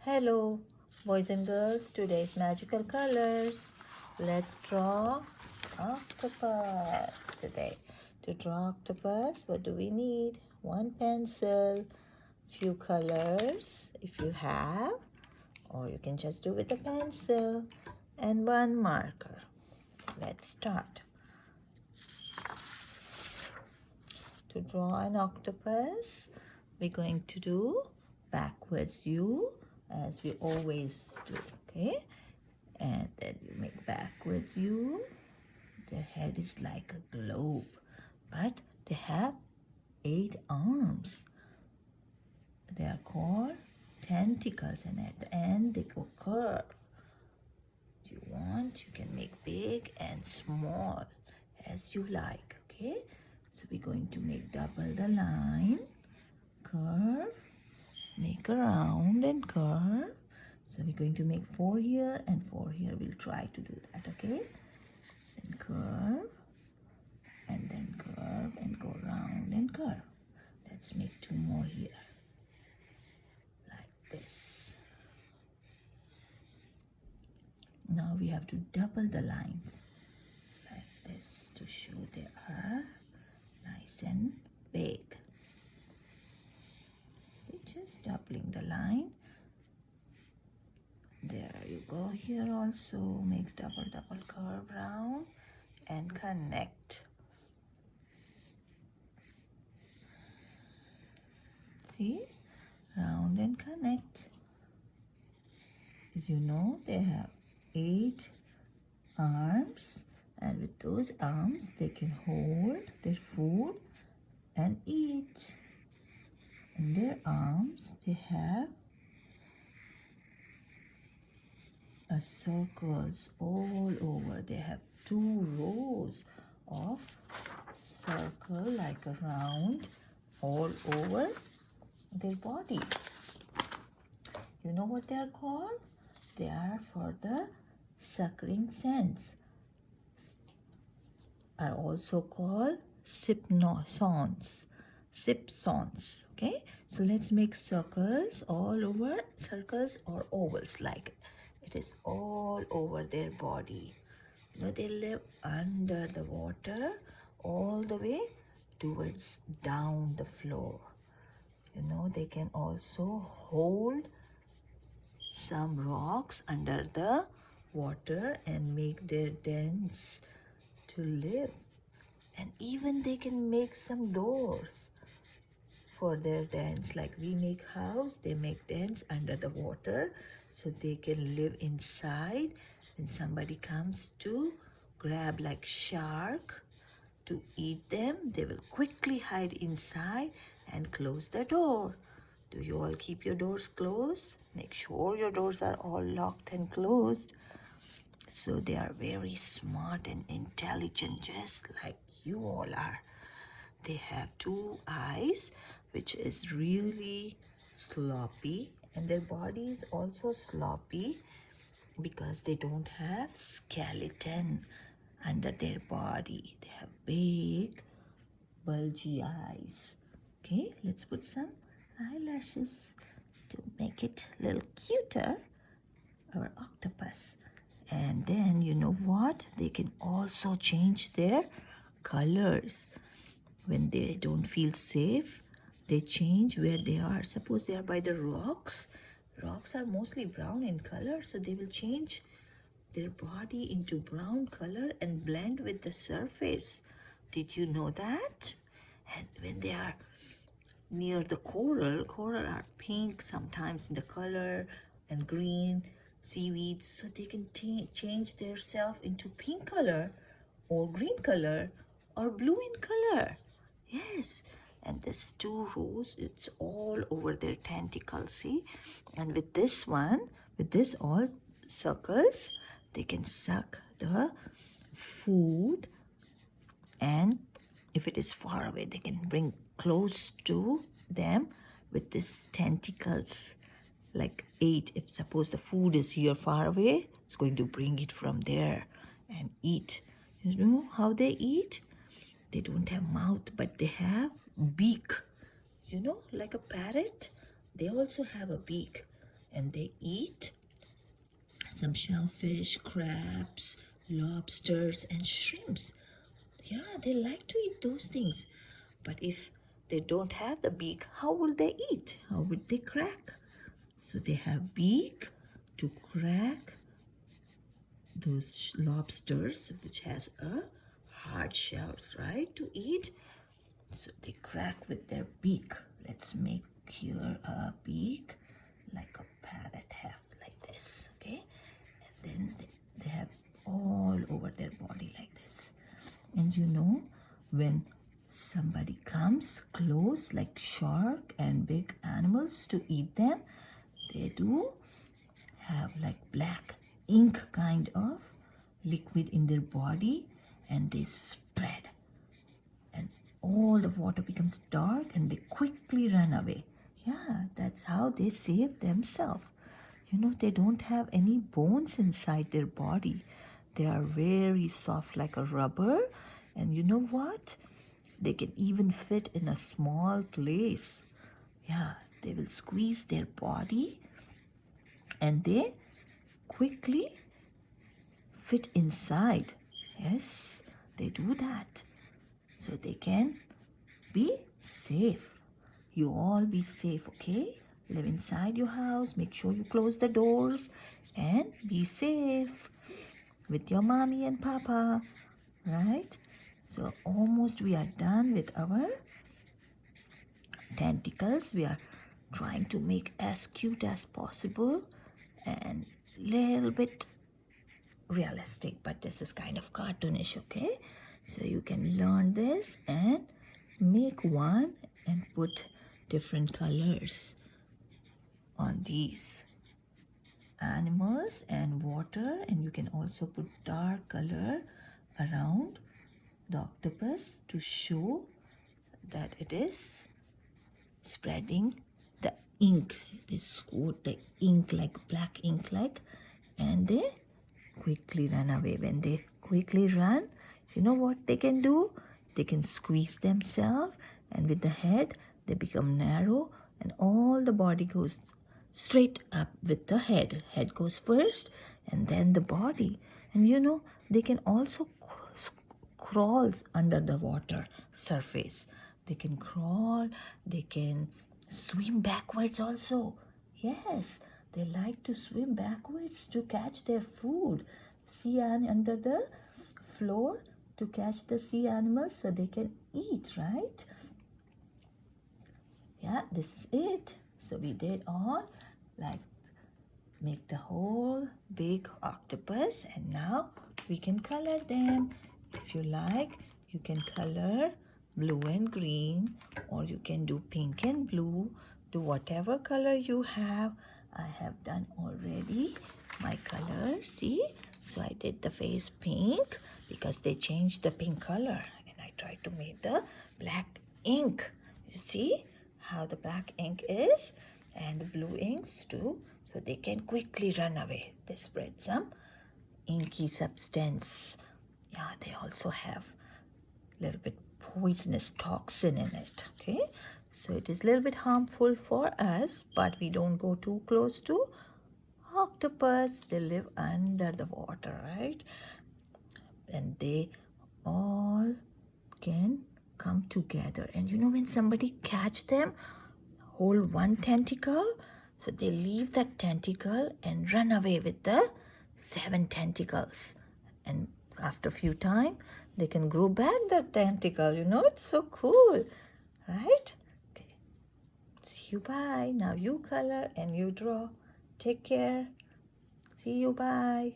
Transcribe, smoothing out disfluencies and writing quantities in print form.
Hello, boys and girls. Today's magical colors. Let's draw octopus today. To draw octopus, what do we need? One pencil, few colors if you have, or you can just do with a pencil, and one marker. Let's start. To draw an octopus, we're going to do backwards U as we always do, okay? And then you make backwards U. The head is like a globe, but they have 8 arms. They are called tentacles, and at the end they go curve. If you want, you can make big and small as you like, okay? So we're going to make double the line, curve, make a round and curve. So we're going to make 4 here and 4 here. We'll try to do that, okay? Then curve, and then curve, and go round and curve. Let's make 2 more here, like this. Now we have to double the lines, like this, to show they are nice and big. See, just doubling the line. There you go. Here also make double curve round and connect. See, round and connect. You know they have 8 arms, and with those arms they can hold their food and eat. In their arms they have circles all over. They have 2 rows of circle like a round all over their body. You know what they are called? They are for the suckering sense. Are also called sypsons. Okay, so let's make circles all over, circles or ovals, like it is all over their body. You know, they live under the water all the way towards down the floor. You know, they can also hold some rocks under the water and make their dens to live. And even they can make some doors for their dens. Like we make house, they make dens under the water so they can live inside. When somebody comes to grab like shark to eat them, they will quickly hide inside and close the door. Do you all keep your doors closed? Make sure your doors are all locked and closed. So they are very smart and intelligent, just like you all are. They have 2 eyes, which is really sloppy, and their body is also sloppy because they don't have skeleton under their body. They have big, bulgy eyes. Okay, let's put some eyelashes to make it a little cuter, our octopus. And then you know what? They can also change their colors. When they don't feel safe, they change where they are. Suppose they are by the rocks. Rocks are mostly brown in color, so they will change their body into brown color and blend with the surface. Did you know that? And when they are near the coral are pink sometimes in the color and green seaweeds, so they can change their self into pink color or green color or blue in color. Yes, and this 2 rows, it's all over their tentacles, see? And with this one, with this all circles, they can suck the food, and if it is far away, they can bring close to them with these tentacles, like 8. If suppose the food is here far away, it's going to bring it from there and eat. You know how they eat? They don't have mouth, but they have beak. You know, like a parrot, they also have a beak. and they eat some shellfish, crabs, lobsters, and shrimps. Yeah, they like to eat those things. But if they don't have the beak, how will they eat? How would they crack? So they have beak to crack those lobsters, which has a hard shells, right, to eat. So they crack with their beak. Let's make here a beak like a parrot have, like this, okay? And then they have all over their body like this. And you know, when somebody comes close, like shark and big animals, to eat them, they do have like black ink kind of liquid in their body, and they spread, and all the water becomes dark and they quickly run away. Yeah, that's how they save themselves. You know, they don't have any bones inside their body. They are very soft like a rubber. And you know what? They can even fit in a small place. Yeah, they will squeeze their body and they quickly fit inside. Yes, they do that. So they can be safe. You all be safe, okay? Live inside your house. Make sure you close the doors and be safe with your mommy and papa, right? So almost we are done with our tentacles. We are trying to make as cute as possible and little bit realistic, but this is kind of cartoonish, okay? So you can learn this and make one and put different colors on these animals and water, and you can also put dark color around the octopus to show that it is spreading the ink. They squirt the ink like black ink like, and they quickly run away. When they quickly run, you know what they can do? They can squeeze themselves, and with the head they become narrow, and all the body goes straight up with the head. Head goes first and then the body. And you know, they can also crawl under the water surface. They can crawl, they can swim backwards also. Yes, they like to swim backwards to catch their food. See, under the floor to catch the sea animals so they can eat, right? Yeah, this is it. So we did all like make the whole big octopus, and now we can color them. If you like, you can color blue and green, or you can do pink and blue. Do whatever color you have. I have done already my color, see? So I did the face pink because they changed the pink color, and I tried to make the black ink. You see how the black ink is, and the blue inks too, so they can quickly run away. They spread some inky substance. Yeah, they also have a little bit poisonous toxin in it, okay? So it is a little bit harmful for us, but we don't go too close to octopus. They live under the water, right? And they all can come together. And you know, when somebody catch them, hold one tentacle, so they leave that tentacle and run away with the 7 tentacles. And after a few time, they can grow back that tentacle. You know, it's so cool, right? Okay. See you, bye. Now you color and you draw. Take care. See you, bye.